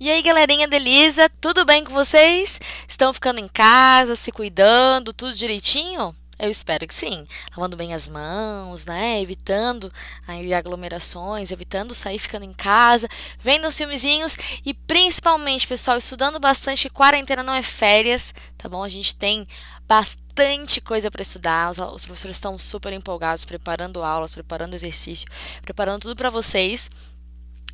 E aí, galerinha da Elisa, tudo bem com vocês? Estão ficando em casa, se cuidando, tudo direitinho? Eu espero que sim. Lavando bem as mãos, né? Evitando aí aglomerações, evitando sair ficando em casa, vendo os filmezinhos e principalmente, pessoal, estudando bastante, que quarentena não é férias, tá bom? A gente tem bastante coisa para estudar, os professores estão super empolgados, preparando aulas, preparando exercício, preparando tudo para vocês.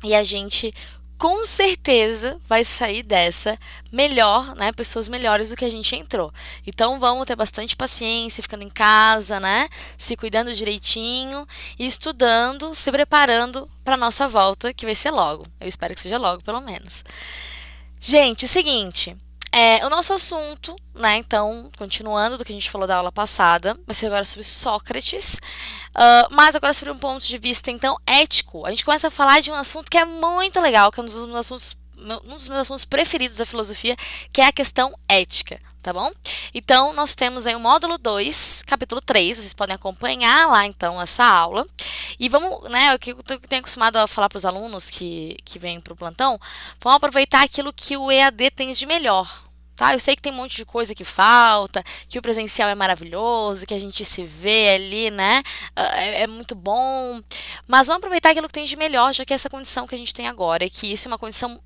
E a gente com certeza vai sair dessa melhor, né? Pessoas melhores do que a gente entrou. Então vamos ter bastante paciência, ficando em casa, né? Se cuidando direitinho e estudando, se preparando para nossa volta, que vai ser logo. Eu espero que seja logo, pelo menos. Gente, o seguinte, o nosso assunto, né? Então, continuando do que a gente falou da aula passada, vai ser agora sobre Sócrates, mas agora sobre um ponto de vista, então, ético. A gente começa a falar de um assunto que é muito legal, que é um dos meus assuntos preferidos da filosofia, que é a questão ética, tá bom? Então, nós temos aí o módulo 2, capítulo 3. Vocês podem acompanhar lá, então, essa aula. E vamos, né, o que eu tenho acostumado a falar para os alunos que vêm para o plantão, vamos aproveitar aquilo que o EAD tem de melhor. Tá? Eu sei que tem um monte de coisa que falta, que o presencial é maravilhoso, que a gente se vê ali, né? É muito bom. Mas vamos aproveitar aquilo que tem de melhor, já que essa condição que a gente tem agora, e que isso é uma condição,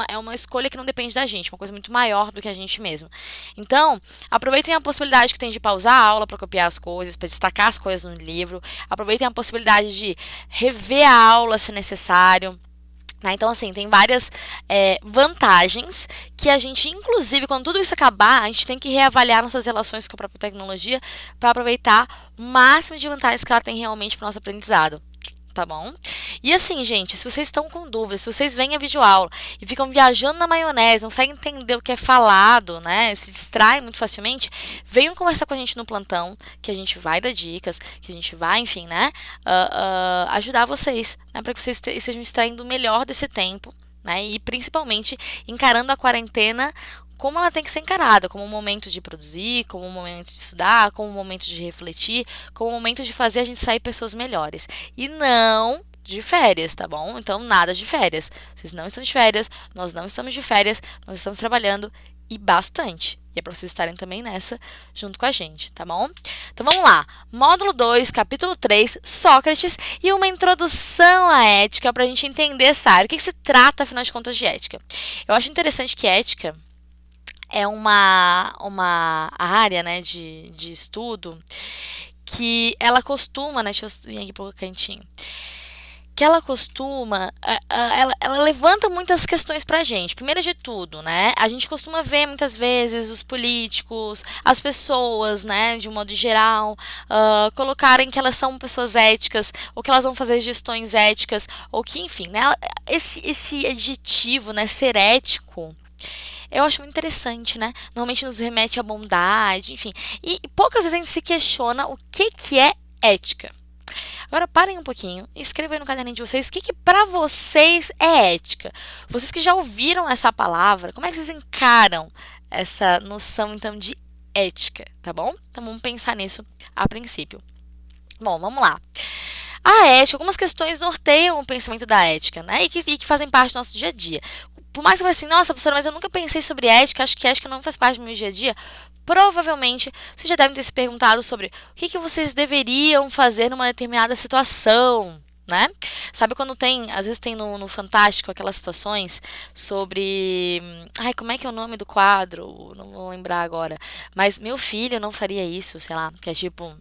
é uma escolha que não depende da gente, uma coisa muito maior do que a gente mesmo. Então, aproveitem a possibilidade que tem de pausar a aula para copiar as coisas, para destacar as coisas no livro. Aproveitem a possibilidade de rever a aula se necessário. Né? Então, assim, tem várias vantagens que a gente, inclusive, quando tudo isso acabar, a gente tem que reavaliar nossas relações com a própria tecnologia para aproveitar o máximo de vantagens que ela tem realmente para o nosso aprendizado. Tá bom? E assim, gente, se vocês estão com dúvidas, se vocês vêm a videoaula e ficam viajando na maionese, não conseguem entender o que é falado, né? Se distraem muito facilmente, venham conversar com a gente no plantão, que a gente vai dar dicas, que a gente vai, enfim, né? Ajudar vocês, né? Para que vocês estejam extraindo o melhor desse tempo, né? E principalmente encarando a quarentena como ela tem que ser encarada, como um momento de produzir, como um momento de estudar, como um momento de refletir, como um momento de fazer a gente sair pessoas melhores. E não de férias, tá bom? Então, nada de férias. Vocês não estão de férias, nós não estamos de férias, nós estamos trabalhando e bastante. E é para vocês estarem também nessa junto com a gente, tá bom? Então vamos lá. Módulo 2, capítulo 3, Sócrates e uma introdução à ética para a gente entender essa área. O que se trata, afinal de contas, de ética? Eu acho interessante que ética é uma área, né, de estudo que ela costuma, né, deixa eu vir aqui pro cantinho, que ela costuma, ela levanta muitas questões pra gente. Primeiro de tudo, né, a gente costuma ver muitas vezes os políticos, as pessoas, né, de um modo geral, colocarem que elas são pessoas éticas, ou que elas vão fazer gestões éticas, ou que, enfim, né, esse adjetivo, né, ser ético, eu acho muito interessante, né? Normalmente nos remete à bondade, enfim. E poucas vezes a gente se questiona o que é ética. Agora parem um pouquinho e escrevam aí no caderninho de vocês o que para vocês é ética. Vocês que já ouviram essa palavra, como é que vocês encaram essa noção então de ética, tá bom? Então vamos pensar nisso a princípio. Bom, vamos lá. A ética, algumas questões norteiam o pensamento da ética, né? E que fazem parte do nosse dia a dia. Por mais que você fale assim, nossa, professora, mas eu nunca pensei sobre ética, acho que ética não faz parte do meu dia a dia. Provavelmente vocês já devem ter se perguntado sobre o que vocês deveriam fazer numa determinada situação, né? Sabe quando tem, às vezes tem no Fantástico aquelas situações sobre. Ai, como é que é o nome do quadro? Não vou lembrar agora. Mas meu filho não faria isso, sei lá, que é tipo.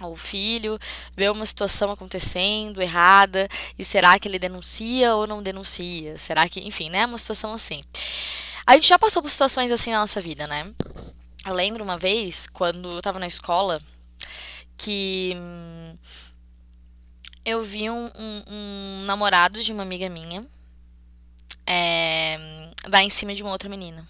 O filho vê uma situação acontecendo errada e será que ele denuncia ou não denuncia? Será que, enfim, né? Uma situação assim. A gente já passou por situações assim na nossa vida, né? Eu lembro uma vez, quando eu tava na escola, que eu vi um namorado de uma amiga minha dar em cima de uma outra menina.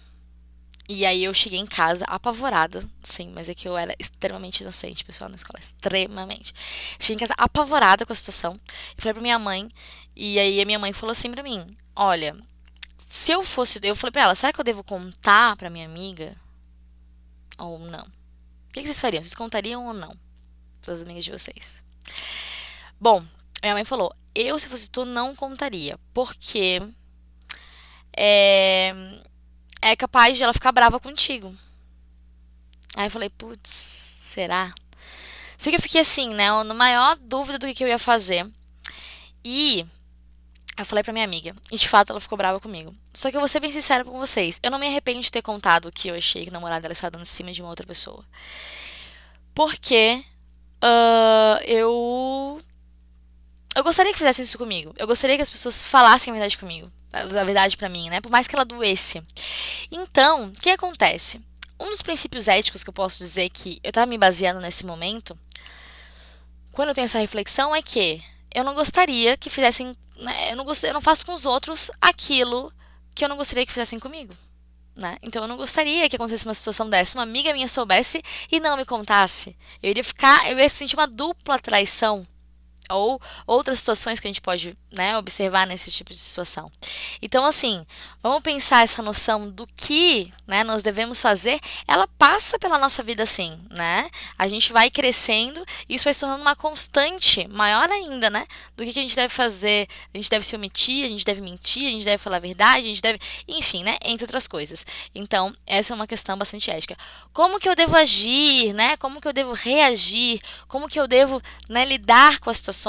E aí eu cheguei em casa apavorada, sim, mas é que eu era extremamente inocente, pessoal, na escola, extremamente. Cheguei em casa apavorada com a situação. Eu falei pra minha mãe, e aí a minha mãe falou assim pra mim: olha, se eu fosse. Eu falei pra ela, será que eu devo contar pra minha amiga? Ou não? O que vocês fariam? Vocês contariam ou não? Pras amigas de vocês. Bom, minha mãe falou: eu, se fosse tu, não contaria. Porque é, é capaz de ela ficar brava contigo. Aí eu falei, putz, será? Só que eu fiquei assim, né, no maior dúvida do que eu ia fazer. E eu falei pra minha amiga, e de fato ela ficou brava comigo. Só que eu vou ser bem sincera com vocês, eu não me arrependo de ter contado que eu achei que o namorado dela estava dando em cima de uma outra pessoa. Porque eu gostaria que fizessem isso comigo. Eu gostaria que as pessoas falassem a verdade comigo. A verdade pra mim, né? Por mais que ela doesse. Então, o que acontece? Um dos princípios éticos que eu posso dizer que eu tava me baseando nesse momento, quando eu tenho essa reflexão, é que eu não gostaria que fizessem, né, eu não faço com os outros aquilo que eu não gostaria que fizessem comigo, né? Então eu não gostaria que acontecesse uma situação dessa, uma amiga minha soubesse e não me contasse. Eu ia sentir uma dupla traição. Ou outras situações que a gente pode, né, observar nesse tipo de situação. Então, assim, vamos pensar essa noção do que, né, nós devemos fazer, ela passa pela nossa vida assim, né? A gente vai crescendo e isso vai se tornando uma constante maior ainda, né? Do que a gente deve fazer. A gente deve se omitir, a gente deve mentir, a gente deve falar a verdade, a gente deve. Enfim, né? Entre outras coisas. Então, essa é uma questão bastante ética. Como que eu devo agir, né? Como que eu devo reagir? Como que eu devo, né, lidar com as situações?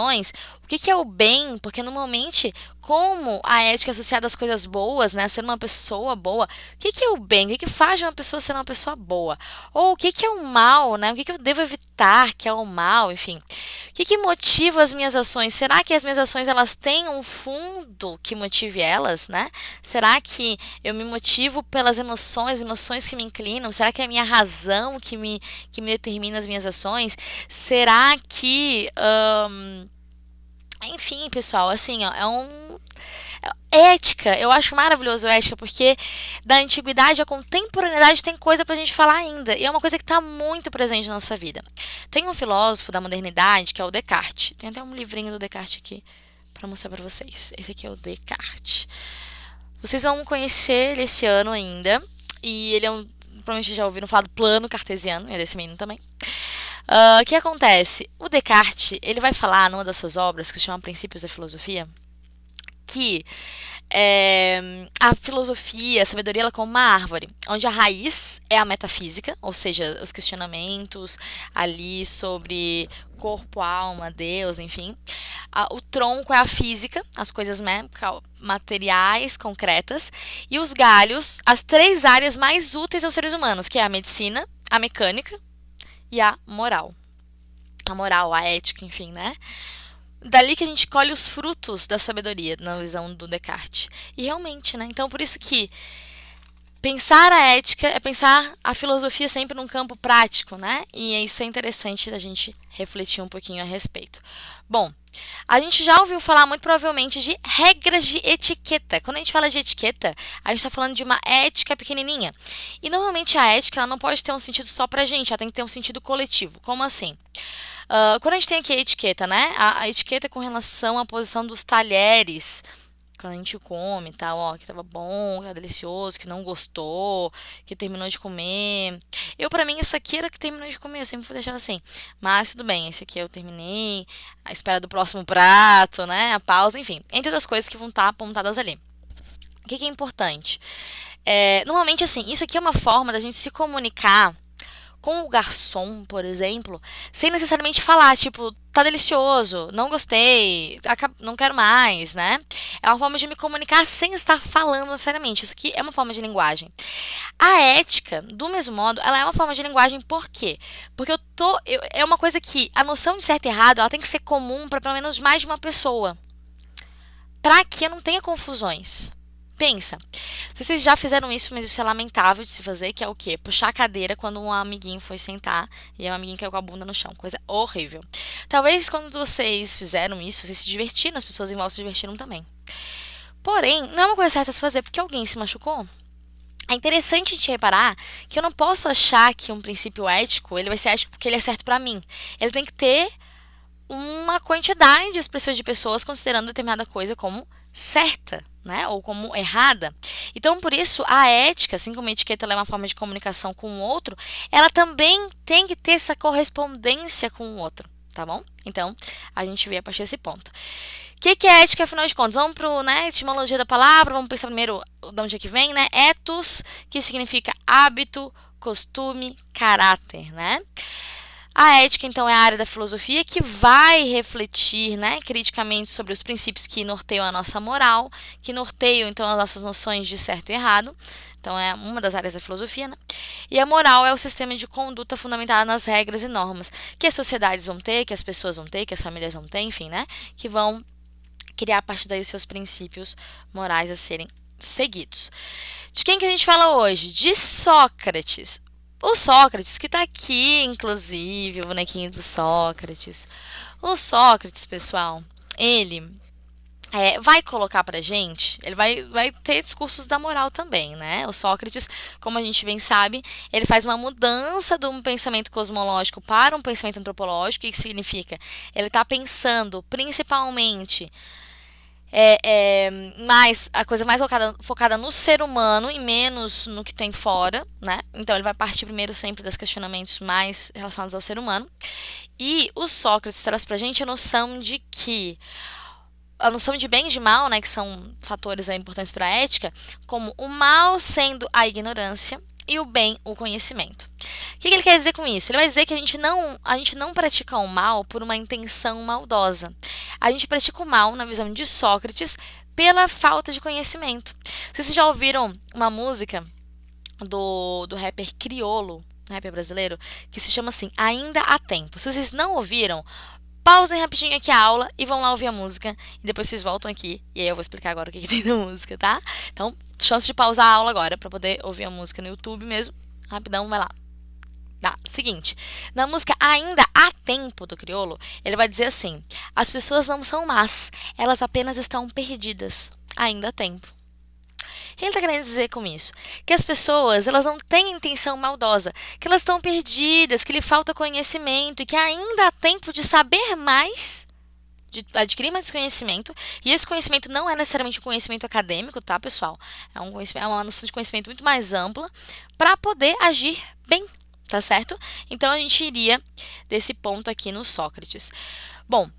O que é o bem? Porque normalmente, como a ética é associada às coisas boas, né, a ser uma pessoa boa, o que é o bem? O que faz de uma pessoa ser uma pessoa boa? Ou o que é o mal, né? O que eu devo evitar que é o mal, enfim. O que motiva as minhas ações? Será que as minhas ações elas têm um fundo que motive elas, né? Será que eu me motivo pelas emoções que me inclinam? Será que é a minha razão que me determina as minhas ações? Será que enfim, pessoal, assim, ó, ética, eu acho maravilhoso ética, porque da antiguidade à contemporaneidade tem coisa pra gente falar ainda, e é uma coisa que está muito presente na nossa vida. Tem um filósofo da modernidade que é o Descartes. Tem até um livrinho do Descartes aqui pra mostrar pra vocês. Esse aqui é o Descartes. Vocês vão conhecer ele esse ano ainda, e ele é um, provavelmente já ouviram falar do plano cartesiano, é desse menino também. O que acontece? O Descartes, ele vai falar numa das suas obras, que se chama Princípios da Filosofia, que a filosofia, a sabedoria, ela é como uma árvore, onde a raiz é a metafísica, ou seja, os questionamentos ali sobre corpo, alma, Deus, enfim. O tronco é a física, as coisas, né, materiais, concretas, e os galhos, as três áreas mais úteis aos seres humanos, que é a medicina, a mecânica e a moral. A moral, a ética, enfim, né? Dali que a gente colhe os frutos da sabedoria, na visão do Descartes. E realmente, né? Então, por isso que pensar a ética é pensar a filosofia sempre num campo prático, né? E isso é interessante da gente refletir um pouquinho a respeito. Bom, a gente já ouviu falar muito provavelmente de regras de etiqueta. Quando a gente fala de etiqueta, a gente está falando de uma ética pequenininha. E normalmente a ética ela não pode ter um sentido só pra gente, ela tem que ter um sentido coletivo. Como assim? Quando a gente tem aqui a etiqueta, né? A etiqueta é com relação à posição dos talheres. Quando a gente come e tal, ó, que tava bom, que tá delicioso, que não gostou, que terminou de comer. Pra mim, isso aqui era que terminou de comer, eu sempre vou deixar assim. Mas tudo bem, esse aqui eu terminei, a espera do próximo prato, né? A pausa, enfim. Entre outras coisas que vão estar apontadas ali. O que é importante? Normalmente, assim, isso aqui é uma forma da gente se comunicar com o garçom, por exemplo, sem necessariamente falar, tipo, tá delicioso, não gostei, não quero mais, né? É uma forma de me comunicar sem estar falando necessariamente. Isso aqui é uma forma de linguagem. A ética, do mesmo modo, ela é uma forma de linguagem por quê? Porque é uma coisa que a noção de certo e errado, ela tem que ser comum para pelo menos mais de uma pessoa, para que eu não tenha confusões. Pensa, se vocês já fizeram isso, mas isso é lamentável de se fazer, que é o quê? Puxar a cadeira quando um amiguinho foi sentar e um amiguinho caiu com a bunda no chão. Coisa horrível. Talvez quando vocês fizeram isso, vocês se divertiram, as pessoas em volta se divertiram também. Porém, não é uma coisa certa a se fazer porque alguém se machucou. É interessante a gente reparar que eu não posso achar que um princípio ético, ele vai ser ético porque ele é certo pra mim. Ele tem que ter uma quantidade expressiva de pessoas considerando determinada coisa como certa, né? Ou como errada. Então, por isso, a ética, assim como a etiqueta é uma forma de comunicação com o outro, ela também tem que ter essa correspondência com o outro, tá bom? Então, a gente vê a partir desse ponto. que é ética, afinal de contas? Vamos para né, etimologia da palavra, vamos pensar primeiro de onde é que vem, né? Ethos, que significa hábito, costume, caráter, né? A ética, então, é a área da filosofia que vai refletir, né, criticamente sobre os princípios que norteiam a nossa moral, que norteiam, então, as nossas noções de certo e errado. Então, é uma das áreas da filosofia, né? E a moral é o sistema de conduta fundamentado nas regras e normas que as sociedades vão ter, que as pessoas vão ter, que as famílias vão ter, enfim, né? Que vão criar a partir daí os seus princípios morais a serem seguidos. De quem que a gente fala hoje? De Sócrates. O Sócrates, que está aqui, inclusive, o bonequinho do Sócrates. O Sócrates, pessoal, ele vai colocar pra gente, ele vai ter discursos da moral também, né? O Sócrates, como a gente bem sabe, ele faz uma mudança de um pensamento cosmológico para um pensamento antropológico. O que significa? Ele está pensando principalmente mais a coisa mais focada no ser humano e menos no que tem fora, né? Então ele vai partir primeiro sempre dos questionamentos mais relacionados ao ser humano. E o Sócrates traz pra gente a noção de bem e de mal, né, que são fatores importantes para a ética, como o mal sendo a ignorância e o bem o conhecimento. O que ele quer dizer com isso? Ele vai dizer que a gente não pratica o mal por uma intenção maldosa. A gente pratica o mal, na visão de Sócrates, pela falta de conhecimento. Vocês já ouviram uma música do rapper Criolo, rapper brasileiro, que se chama assim, Ainda Há Tempo. Se vocês não ouviram, pausem rapidinho aqui a aula e vão lá ouvir a música. E depois vocês voltam aqui. E aí eu vou explicar agora o que tem na música, tá? Então, chance de pausar a aula agora para poder ouvir a música no YouTube mesmo. Rapidão, vai lá. Tá, seguinte. Na música Ainda Há Tempo, do Criolo, ele vai dizer assim: as pessoas não são más, elas apenas estão perdidas. Ainda há tempo. O que ele está querendo dizer com isso? Que as pessoas, elas não têm intenção maldosa, que elas estão perdidas, que lhe falta conhecimento e que ainda há tempo de saber mais, de adquirir mais conhecimento. E esse conhecimento não é necessariamente um conhecimento acadêmico, tá, pessoal? É uma noção de conhecimento muito mais ampla para poder agir bem, tá certo? Então a gente iria desse ponto aqui no Sócrates. Bom,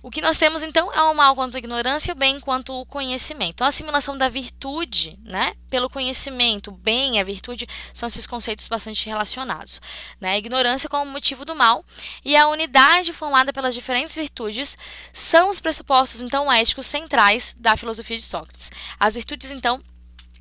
o que nós temos, então, é o mal quanto a ignorância e o bem quanto o conhecimento. Então, a assimilação da virtude, né, pelo conhecimento, o bem e a virtude são esses conceitos bastante relacionados, né? A ignorância como motivo do mal e a unidade formada pelas diferentes virtudes são os pressupostos, então, éticos centrais da filosofia de Sócrates. As virtudes, então,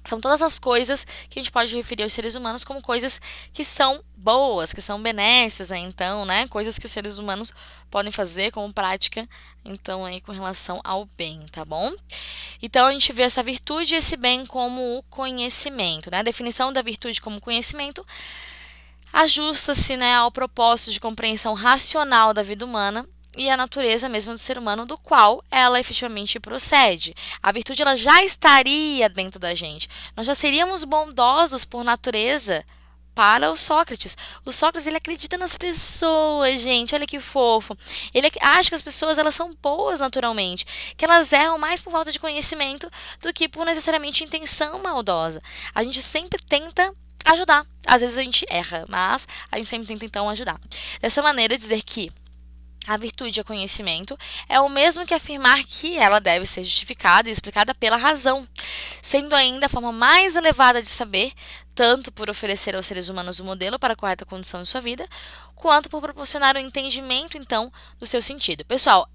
são todas as coisas que a gente pode referir aos seres humanos como coisas que são boas, que são benéficas, então, né? Coisas que os seres humanos podem fazer como prática, então, aí com relação ao bem, tá bom? Então, a gente vê essa virtude e esse bem como o conhecimento, né? A definição da virtude como conhecimento ajusta-se, né, ao propósito de compreensão racional da vida humana e a natureza mesma do ser humano, do qual ela efetivamente procede. A virtude ela já estaria dentro da gente. Nós já seríamos bondosos por natureza para o Sócrates. O Sócrates ele acredita nas pessoas, gente. Olha que fofo. Ele acha que as pessoas elas são boas naturalmente, que elas erram mais por falta de conhecimento do que por necessariamente intenção maldosa. A gente sempre tenta ajudar. Às vezes a gente erra, mas a gente sempre tenta então ajudar. Dessa maneira, dizer que a virtude é conhecimento é o mesmo que afirmar que ela deve ser justificada e explicada pela razão, sendo ainda a forma mais elevada de saber, tanto por oferecer aos seres humanos o modelo para a correta condução de sua vida, quanto por proporcionar o entendimento, então, do seu sentido. Pessoal,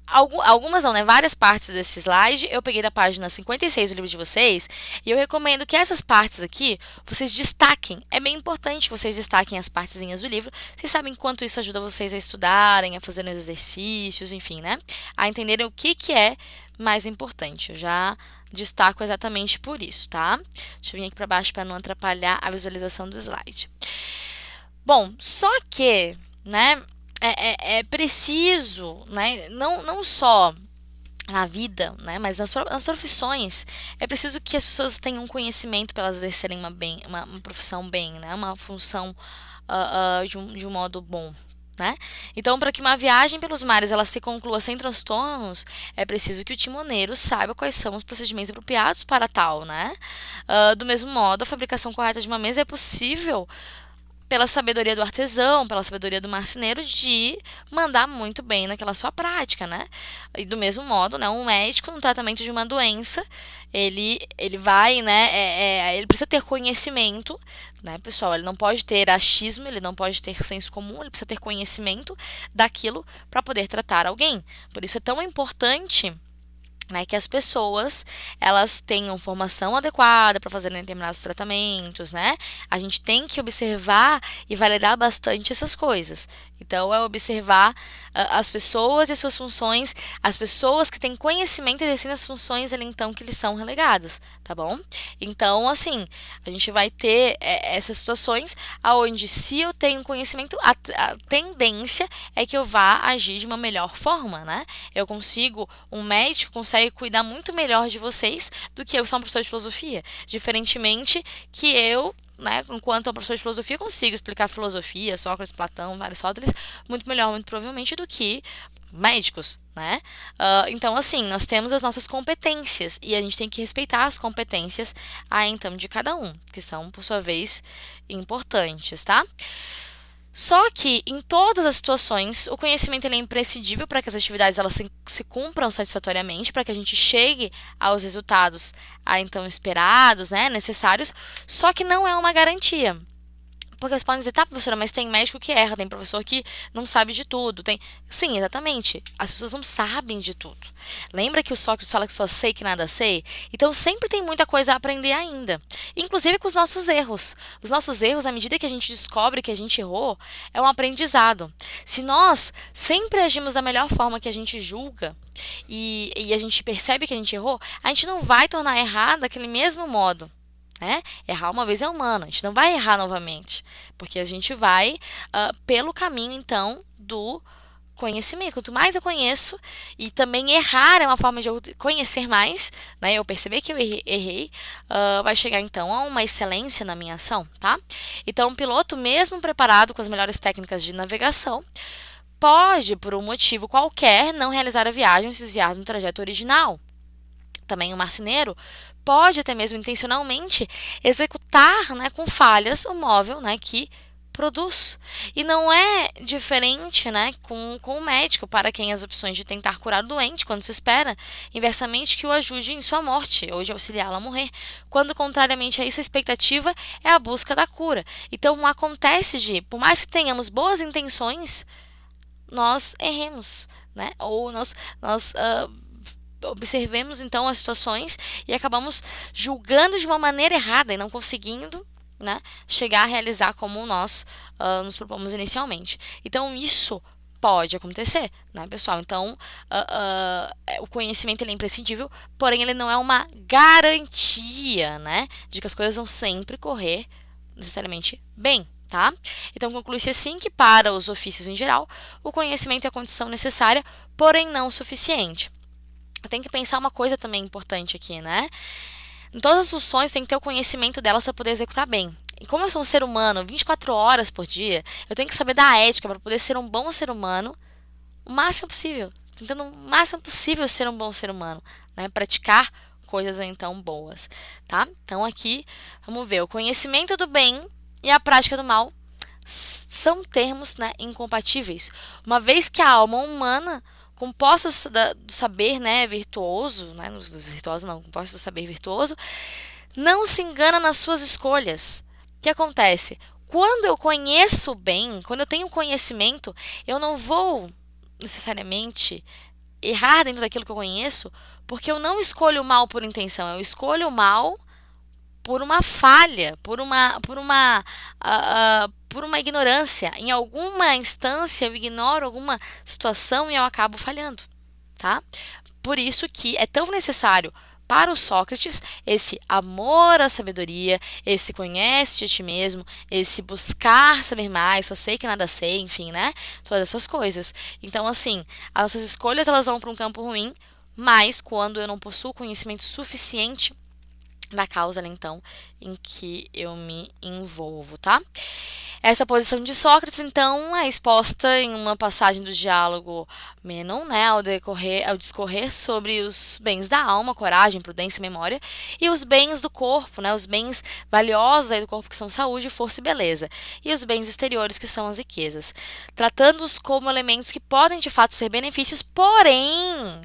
algumas não, né? Várias partes desse slide eu peguei da página 56 do livro de vocês e eu recomendo que essas partes aqui vocês destaquem. É bem importante que vocês destaquem as partezinhas do livro. Vocês sabem quanto isso ajuda vocês a estudarem, a fazerem os exercícios, enfim, né? A entenderem o que é mais importante. Eu já destaco exatamente por isso, tá? Deixa eu vir aqui para baixo para não atrapalhar a visualização do slide. Bom, só que, né? É preciso, né, não só na vida, né, mas nas profissões, é preciso que as pessoas tenham conhecimento para elas exercerem uma profissão bem, né, uma função de um modo bom. Né? Então, para que uma viagem pelos mares ela se conclua sem transtornos, é preciso que o timoneiro saiba quais são os procedimentos apropriados para tal. Né? Do mesmo modo, a fabricação correta de uma mesa é possível pela sabedoria do artesão, pela sabedoria do marceneiro, de mandar muito bem naquela sua prática, né? E do mesmo modo, né, um médico no tratamento de uma doença, ele vai, né, ele precisa ter conhecimento, né, pessoal? Ele não pode ter achismo, ele não pode ter senso comum, ele precisa ter conhecimento daquilo para poder tratar alguém. Por isso é tão importante, né, que as pessoas elas tenham formação adequada para fazerem determinados tratamentos, né? A gente tem que observar e validar bastante essas coisas. Então, é observar as pessoas e suas funções, as pessoas que têm conhecimento exercendo as funções ali, então, que lhes são relegadas, tá bom? Então, assim, a gente vai ter essas situações aonde, se eu tenho conhecimento, a tendência é que eu vá agir de uma melhor forma, né? Um médico consegue cuidar muito melhor de vocês do que eu, que sou um professor de filosofia. Diferentemente que eu, né, enquanto professor de filosofia, consigo explicar filosofia, Sócrates, Platão, Aristóteles, muito melhor, muito provavelmente, do que médicos, né? Então, assim, nós temos as nossas competências e a gente tem que respeitar as competências então, de cada um, que são, por sua vez, importantes, tá? Só que, em todas as situações, o conhecimento ele é imprescindível para que as atividades elas se cumpram satisfatoriamente, para que a gente chegue aos resultados então esperados, né, necessários, só que não é uma garantia. Porque vocês podem dizer, tá, professora, mas tem médico que erra, tem professor que não sabe de tudo. Sim, exatamente. As pessoas não sabem de tudo. Lembra que o Sócrates fala que só sei que nada sei? Então sempre tem muita coisa a aprender ainda. Inclusive com os nossos erros. Os nossos erros, à medida que a gente descobre que a gente errou, é um aprendizado. Se nós sempre agimos da melhor forma que a gente julga, e a gente percebe que a gente errou, a gente não vai tornar errado daquele mesmo modo. Né? Errar uma vez é humano, a gente não vai errar novamente, porque a gente vai pelo caminho, então, do conhecimento. Quanto mais eu conheço, e também errar é uma forma de eu conhecer mais, né? Eu perceber que eu errei, vai chegar, então, a uma excelência na minha ação, tá? Então, um piloto, mesmo preparado com as melhores técnicas de navegação, pode, por um motivo qualquer, não realizar a viagem ou se desviar no trajeto original. Também o marceneiro pode até mesmo intencionalmente executar, né, com falhas o móvel, né, que produz. E não é diferente, né, com o médico, para quem as opções de tentar curar o doente, quando se espera, inversamente, que o ajude em sua morte, ou de auxiliá-lo a morrer, quando, contrariamente a isso, a expectativa é a busca da cura. Então, acontece por mais que tenhamos boas intenções, nós erremos, né, ou nós observemos então as situações e acabamos julgando de uma maneira errada e não conseguindo, né, chegar a realizar como nós nos propomos inicialmente. Então isso pode acontecer, né, pessoal? Então o conhecimento ele é imprescindível, porém ele não é uma garantia, né, de que as coisas vão sempre correr necessariamente bem. Tá? Então, conclui-se assim que, para os ofícios em geral, o conhecimento é a condição necessária, porém não suficiente. Tem que pensar uma coisa também importante aqui, né? Em todas as funções tem que ter o conhecimento delas para poder executar bem. E como eu sou um ser humano 24 horas por dia, eu tenho que saber da ética para poder ser um bom ser humano o máximo possível. Tentando o máximo possível ser um bom ser humano, né? Praticar coisas então boas, tá? Então aqui, vamos ver, o conhecimento do bem e a prática do mal são termos, né, incompatíveis. Uma vez que a alma humana, compostos do saber, né, virtuoso, né, virtuoso não, compostos do saber virtuoso, não se engana nas suas escolhas. O que acontece? Quando eu conheço bem, quando eu tenho conhecimento, eu não vou necessariamente errar dentro daquilo que eu conheço, porque eu não escolho o mal por intenção, eu escolho o mal por uma falha, por uma ignorância. Em alguma instância eu ignoro alguma situação e eu acabo falhando, tá? Por isso que é tão necessário para o Sócrates esse amor à sabedoria, esse conhece a ti mesmo, esse buscar saber mais, só sei que nada sei, enfim, né? Todas essas coisas. Então, assim, as nossas escolhas elas vão para um campo ruim, mas quando eu não possuo conhecimento suficiente da causa, então, em que eu me envolvo, tá? Essa posição de Sócrates, então, é exposta em uma passagem do diálogo Mênon, né, ao discorrer sobre os bens da alma, coragem, prudência, memória, e os bens do corpo, né, os bens valiosos aí do corpo, que são saúde, força e beleza, e os bens exteriores, que são as riquezas, tratando-os como elementos que podem, de fato, ser benefícios, porém,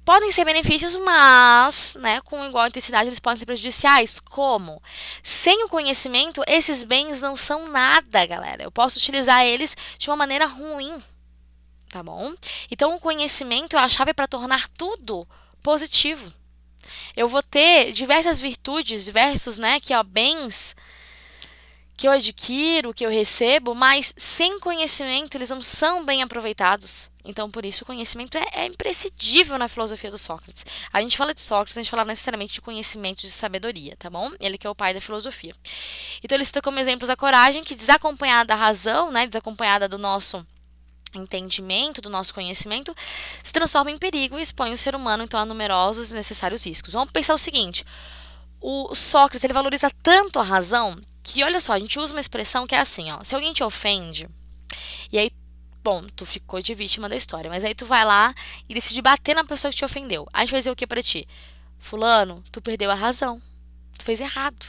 podem ser benefícios, mas, né, com igual intensidade, eles podem ser prejudiciais. Como? Sem o conhecimento, esses bens não são nada, galera. Eu posso utilizar eles de uma maneira ruim, tá bom? Então, o conhecimento é a chave para tornar tudo positivo. Eu vou ter diversas virtudes, diversos, né, bens que eu adquiro, que eu recebo, mas sem conhecimento eles não são bem aproveitados. Então, por isso, o conhecimento é imprescindível na filosofia do Sócrates. A gente fala de Sócrates, a gente fala necessariamente de conhecimento, de sabedoria, tá bom? Ele que é o pai da filosofia. Então, ele cita como exemplos a coragem, que desacompanhada da razão, né, desacompanhada do nosso entendimento, do nosso conhecimento, se transforma em perigo e expõe o ser humano, então, a numerosos e necessários riscos. Vamos pensar o seguinte: o Sócrates, ele valoriza tanto a razão que, olha só, a gente usa uma expressão que é assim, ó, se alguém te ofende, e aí, bom, tu ficou de vítima da história, mas aí tu vai lá e decide bater na pessoa que te ofendeu. A gente vai dizer o que pra ti? Fulano, tu perdeu a razão, tu fez errado.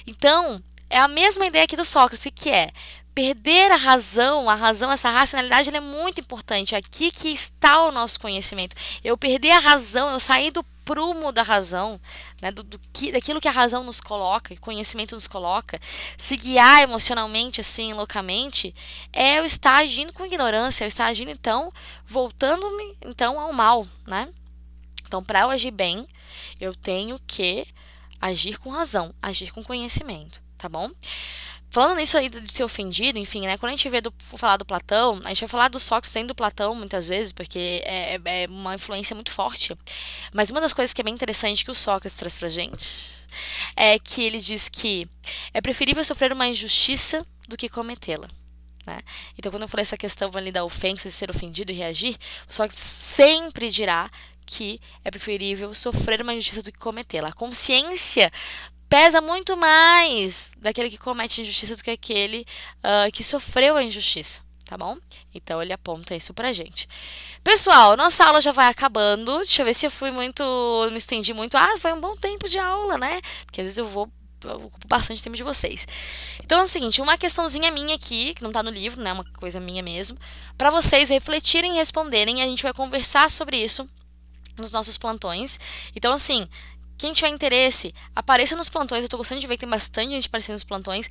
Então, é a mesma ideia aqui do Sócrates, que é perder a razão, essa racionalidade, ela é muito importante. É aqui que está o nosso conhecimento. Eu perder a razão, eu sair do prumo da razão, né, daquilo que a razão nos coloca, que o conhecimento nos coloca, se guiar emocionalmente, assim, loucamente, é eu estar agindo com ignorância, eu estar agindo, então, voltando-me, então, ao mal, né? Então, para eu agir bem, eu tenho que agir com razão, agir com conhecimento, tá bom? Falando nisso aí de ser ofendido, enfim, né? Quando a gente for falar do Platão, a gente vai falar do Sócrates sendo do Platão muitas vezes, porque é uma influência muito forte. Mas uma das coisas que é bem interessante que o Sócrates traz pra gente é que ele diz que é preferível sofrer uma injustiça do que cometê-la. Né? Então, quando eu falei essa questão ali da ofensa, de ser ofendido e reagir, o Sócrates sempre dirá que é preferível sofrer uma injustiça do que cometê-la. A consciência pesa muito mais daquele que comete injustiça do que aquele que sofreu a injustiça, tá bom? Então ele aponta isso pra gente. Pessoal, nossa aula já vai acabando. Deixa eu ver se eu me estendi muito. Ah, foi um bom tempo de aula, né? Porque às vezes eu ocupo bastante tempo de vocês. Então é o seguinte, uma questãozinha minha aqui, que não tá no livro, né? Uma coisa minha mesmo, pra vocês refletirem e responderem. A gente vai conversar sobre isso nos nossos plantões. Então, assim, quem tiver interesse, apareça nos plantões. Eu tô gostando de ver que tem bastante gente aparecendo nos plantões.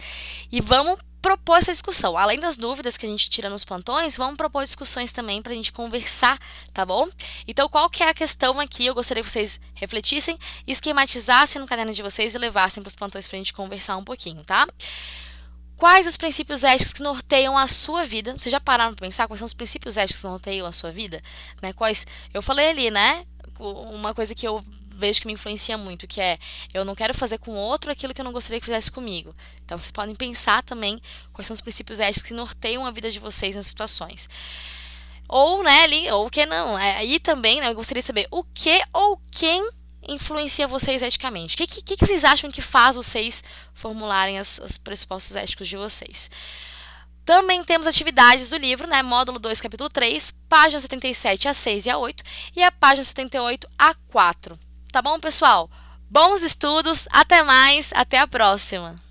E vamos propor essa discussão. Além das dúvidas que a gente tira nos plantões, vamos propor discussões também pra gente conversar, tá bom? Então, qual que é a questão aqui? Eu gostaria que vocês refletissem, esquematizassem no caderno de vocês e levassem pros plantões pra gente conversar um pouquinho, tá? Quais os princípios éticos que norteiam a sua vida? Vocês já pararam para pensar quais são os princípios éticos que norteiam a sua vida? Né? Quais? Eu falei ali, né? Uma coisa que eu vejo que me influencia muito, que é eu não quero fazer com o outro aquilo que eu não gostaria que fizesse comigo. Então, vocês podem pensar também quais são os princípios éticos que norteiam a vida de vocês nas situações. Ou, né, ali, ou o que não. Aí também, né, eu gostaria de saber o que ou quem influencia vocês eticamente. O que vocês acham que faz vocês formularem os pressupostos éticos de vocês? Também temos atividades do livro, né? Módulo 2, capítulo 3, páginas 77 a 6 e a 8 e a página 78 a 4. Tá bom, pessoal? Bons estudos, até mais, até a próxima!